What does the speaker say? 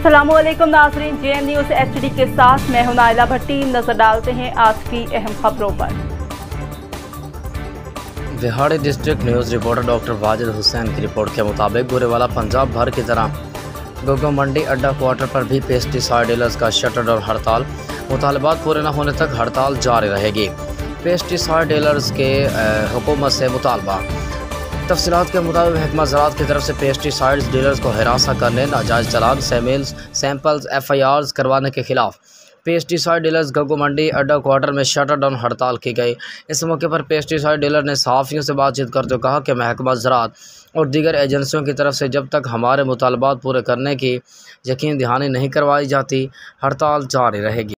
अस्सलामुअलैकुम नाज़रीन, JN news HD के साथ मैं हूं नाइला भट्टी। नजर डालते हैं आज की अहम खबरों पर। बिहाड़ी district news reporter doctor Wajid Hussain की रिपोर्ट के मुताबिक बुरेवाला पंजाब भर की तरह गोगो मंडी अड्डा क्वार्टर पर भी पेस्टिसाइड डीलर्स का शटर डाउन हड़ताल, मुतालबात पूरे न होने तक हड़ताल जारी रहेगी। पेस्टिसाइड डीलर्स के हुकूमत से मुतालबा। तफसीलात के मुताबिक महकमा ज़राअत की तरफ से पेस्टिसाइड्स डीलर्स को हिरासत करने, नाजायज़ चालान, सैंपल्स FIRs करवाने के खिलाफ पेस्टिसाइड डीलर्स गोगो मंडी अड्डा क्वार्टर में शटर डाउन हड़ताल की गई। इस मौके पर पेस्टिसाइड डीलर ने सहाफ़ियों से बातचीत करते हुए कहा कि महकमा ज़राअत और दीगर एजेंसियों की तरफ से जब तक हमारे मुतालबात पूरे करने की यकीन दहानी नहीं करवाई जाती, हड़ताल जारी रहेगी।